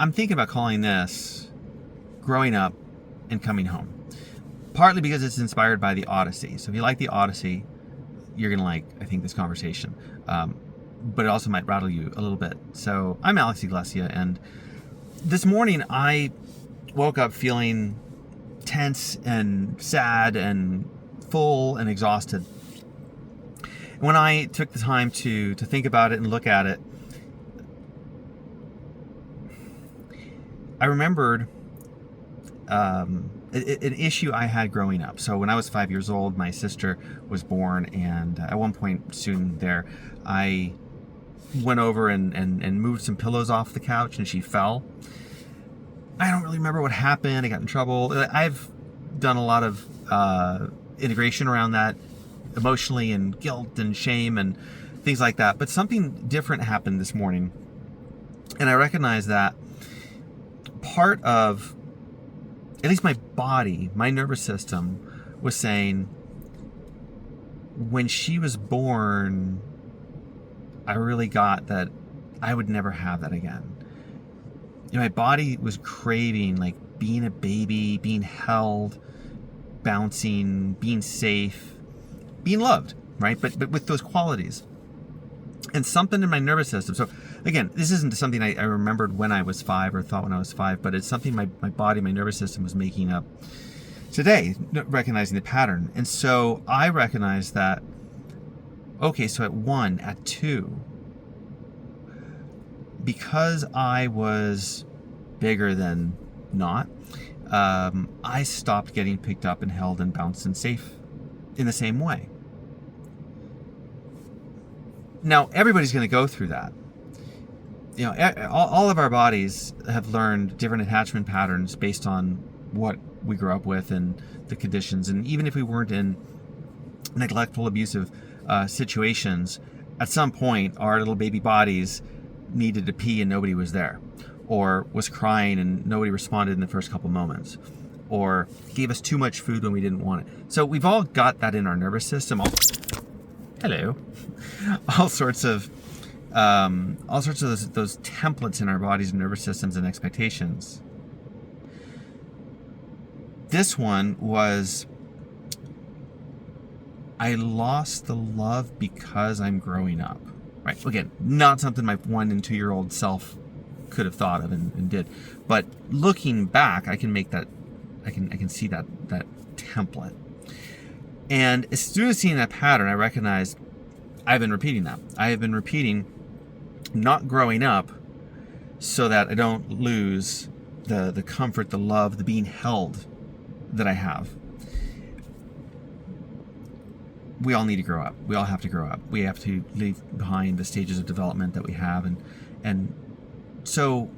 I'm thinking about calling this Growing Up and Coming Home. Partly because it's inspired by the Odyssey. So if you like the Odyssey, you're going to like, I think, this conversation. But it also might rattle you a little bit. So I'm Alex Iglesia, and this morning I woke up feeling tense and sad and full and exhausted. When I took the time to think about it and look at it, I remembered an issue I had growing up. So when I was 5 years old, my sister was born, and at one point soon there, I went over and moved some pillows off the couch, and she fell. I don't really remember what happened. I got in trouble. I've done a lot of integration around that emotionally, and guilt and shame and things like that. But something different happened this morning, and I recognized that part of, at least my body, my nervous system, was saying, when she was born, I really got that I would never have that again. You know, my body was craving, like, being a baby, being held, bouncing, being safe, being loved, right? But with those qualities. And something in my nervous system. So again, this isn't something I remembered when I was 5 or thought when I was 5, but it's something my body, my nervous system was making up today, recognizing the pattern. And so I recognized that, okay, so at 1, at 2, because I was bigger than not, I stopped getting picked up and held and bounced and safe in the same way. Now, everybody's going to go through that. You know, all of our bodies have learned different attachment patterns based on what we grew up with and the conditions. And even if we weren't in neglectful, abusive situations, at some point, our little baby bodies needed to pee and nobody was there, or was crying and nobody responded in the first couple moments, or gave us too much food when we didn't want it. So we've all got that in our nervous system. Hello. All sorts of those templates in our bodies and nervous systems and expectations. This one was, I lost the love because I'm growing up. Right? Again, not something my 1 and 2 year old self could have thought of and did. But looking back, I can make that, I can see that template. And as soon as seeing that pattern, I recognized I've been repeating that. I have been repeating not growing up so that I don't lose the comfort, the love, the being held that I have. We all need to grow up. We all have to grow up. We have to leave behind the stages of development that we have. And so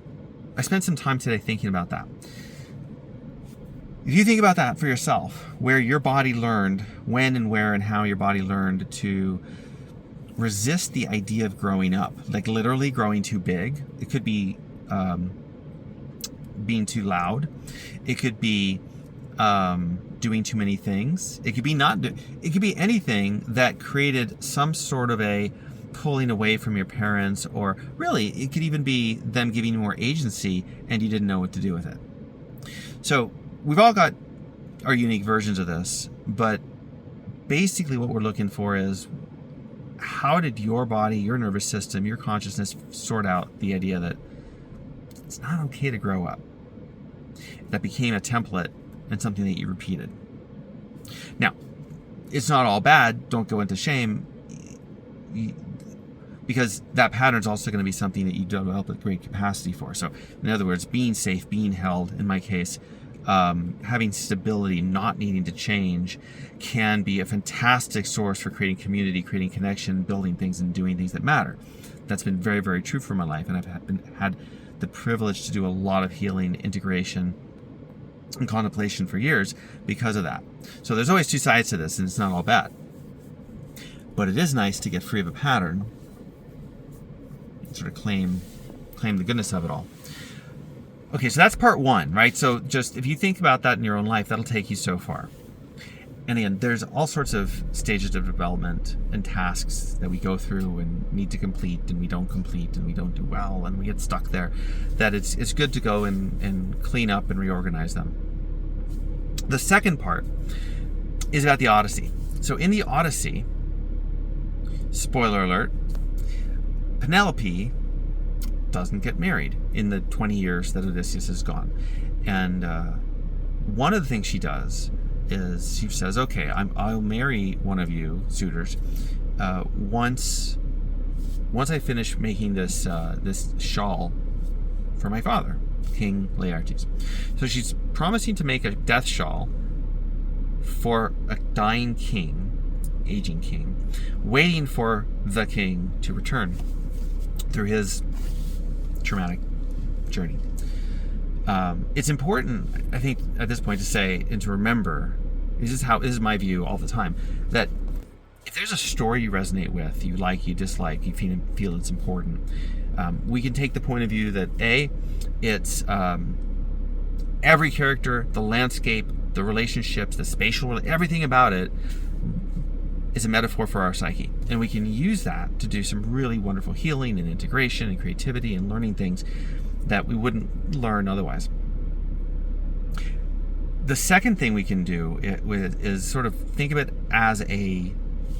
I spent some time today thinking about that. If you think about that for yourself, where your body learned, when and where and how your body learned to resist the idea of growing up, like literally growing too big. It could be being too loud. It could be doing too many things. It could be it could be anything that created some sort of a pulling away from your parents, or really it could even be them giving you more agency and you didn't know what to do with it. So we've all got our unique versions of this, but basically what we're looking for is, how did your body, your nervous system, your consciousness sort out the idea that it's not okay to grow up? That became a template and something that you repeated. Now, it's not all bad. Don't go into shame, because that pattern is also going to be something that you develop a great capacity for. So in other words, being safe, being held, in my case, having stability, not needing to change, can be a fantastic source for creating community, creating connection, building things, and doing things that matter. That's been very, very true for my life, and I've had the privilege to do a lot of healing, integration, and contemplation for years because of that. So there's always two sides to this, and it's not all bad. But it is nice to get free of a pattern, sort of claim the goodness of it all. Okay, so that's part one, right? So just if you think about that in your own life, that'll take you so far. And again, there's all sorts of stages of development and tasks that we go through and need to complete, and we don't complete, and we don't do well, and we get stuck there, that it's good to go and clean up and reorganize them. The second part is about the Odyssey. So in the Odyssey, spoiler alert, Penelope doesn't get married in the 20 years that Odysseus is gone. And one of the things she does is she says, okay, I'll marry one of you, suitors, once I finish making this shawl for my father, King Laertes. So she's promising to make a death shawl for a dying king, aging king, waiting for the king to return through his traumatic journey. It's important, I think, at this point to say and to remember, this is my view all the time, that if there's a story you resonate with, you like, you dislike, you feel it's important, we can take the point of view that it's every character, the landscape, the relationships, the spatial, everything about it is a metaphor for our psyche. And we can use that to do some really wonderful healing and integration and creativity and learning things that we wouldn't learn otherwise. The second thing we can do is sort of think of it as a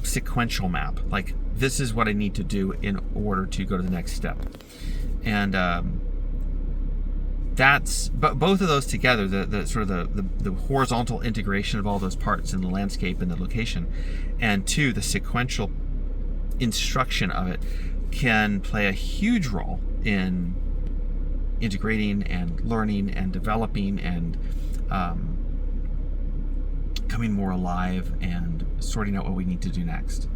sequential map. Like, this is what I need to do in order to go to the next step. And but both of those together, the sort of the horizontal integration of all those parts in the landscape and the location, and two, the sequential instruction of it, can play a huge role in integrating and learning and developing and coming more alive and sorting out what we need to do next.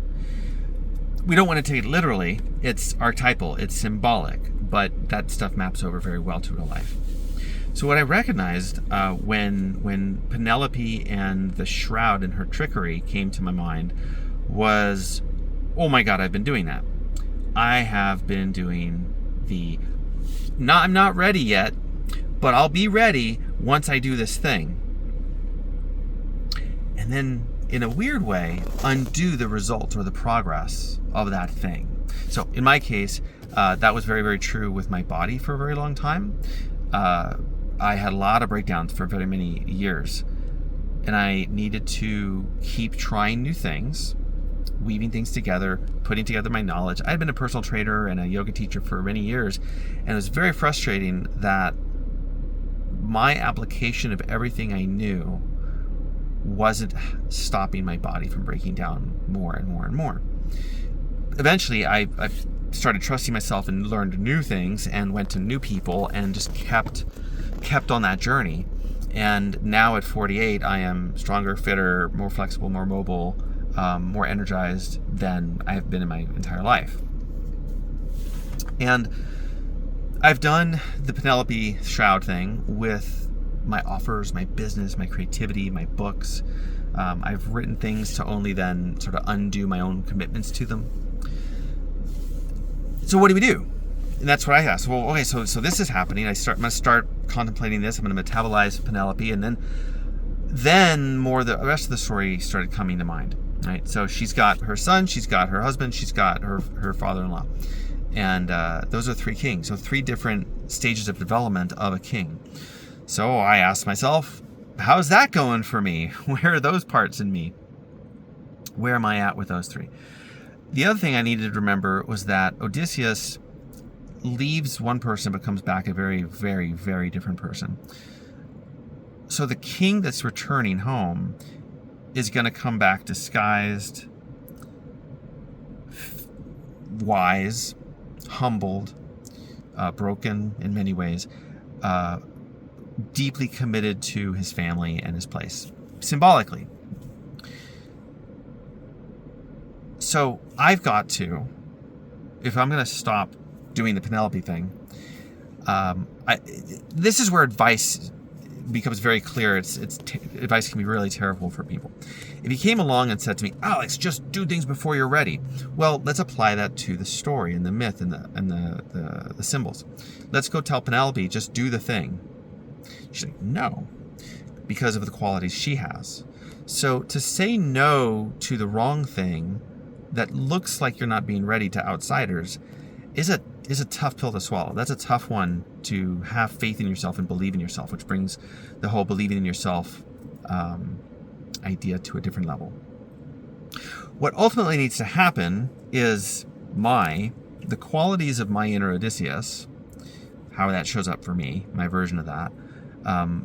We don't want to take it literally. It's archetypal, it's symbolic, but that stuff maps over very well to real life. So what I recognized when Penelope and the shroud and her trickery came to my mind was, oh my God, I've been doing that. I have been doing I'm not ready yet, but I'll be ready once I do this thing. And then, in a weird way, undo the results or the progress of that thing. So in my case, that was very, very true with my body for a very long time. I had a lot of breakdowns for very many years, and I needed to keep trying new things, weaving things together, putting together my knowledge. I had been a personal trainer and a yoga teacher for many years, and it was very frustrating that my application of everything I knew wasn't stopping my body from breaking down more and more and more. Eventually, I started trusting myself and learned new things and went to new people and just kept on that journey. And now at 48, I am stronger, fitter, more flexible, more mobile, more energized than I have been in my entire life. And I've done the Penelope shroud thing with my offers, my business, my creativity, my books. I've written things to only then sort of undo my own commitments to them. So what do we do? And that's what I asked. Well, okay, so this is happening. I'm going to start contemplating this. I'm going to metabolize Penelope, and then the rest of the story started coming to mind. Right? So she's got her son, she's got her husband, she's got her father-in-law, and those are three kings. So three different stages of development of a king. So I asked myself, how's that going for me? Where are those parts in me? Where am I at with those three? The other thing I needed to remember was that Odysseus leaves one person but comes back a very, very, very different person. So the king that's returning home is going to come back disguised, wise, humbled, broken in many ways, deeply committed to his family and his place, symbolically. So I've got to, if I'm going to stop doing the Penelope thing, this is where advice becomes very clear. Advice can be really terrible for people. If he came along and said to me, Alex, just do things before you're ready. Well, let's apply that to the story and the myth and the symbols. Let's go tell Penelope, just do the thing. She's like, no, because of the qualities she has. So to say no to the wrong thing that looks like you're not being ready to outsiders is a tough pill to swallow. That's a tough one to have faith in yourself and believe in yourself, which brings the whole believing in yourself idea to a different level. What ultimately needs to happen is the qualities of my inner Odysseus, how that shows up for me, my version of that,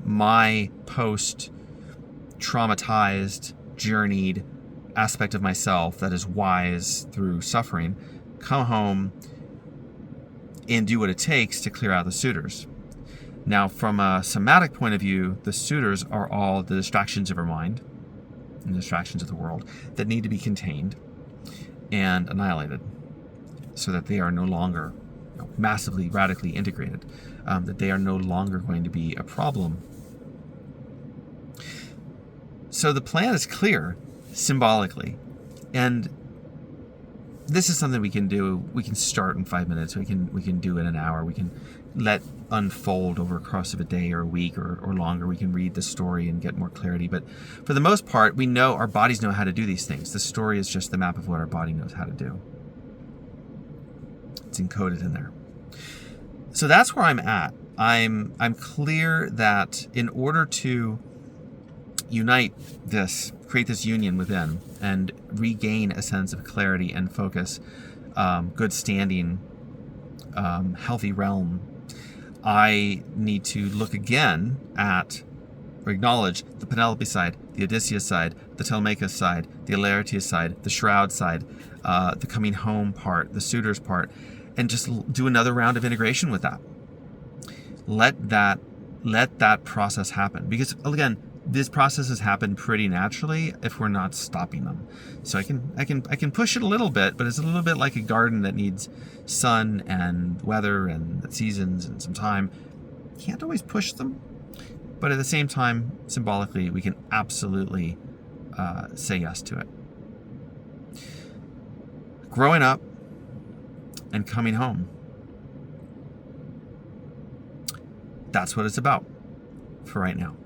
my post-traumatized, journeyed aspect of myself that is wise through suffering, come home and do what it takes to clear out the suitors. Now, from a somatic point of view, the suitors are all the distractions of our mind and distractions of the world that need to be contained and annihilated so that they are no longer massively, radically integrated, that they are no longer going to be a problem. So the plan is clear symbolically, and this is something we can do. We can start in 5 minutes. We can do in an hour. We can let unfold over the course of a day or a week or longer. We can read the story and get more clarity. But for the most part, we know our bodies know how to do these things. The story is just the map of what our body knows how to do. It's encoded in there. So that's where I'm at. I'm clear that in order to unite this, create this union within, and regain a sense of clarity and focus, good standing, healthy realm, I need to look again at, or acknowledge, the Penelope side, the Odysseus side, the Telemachus side, the Annihilating side, the shroud side, the coming home part, the suitors part, and just do another round of integration with that. Let that process happen, because again, these processes happen pretty naturally if we're not stopping them. So I can push it a little bit, but it's a little bit like a garden that needs sun and weather and seasons and some time. Can't always push them, but at the same time, symbolically, we can absolutely say yes to it. Growing up and coming home. That's what it's about for right now.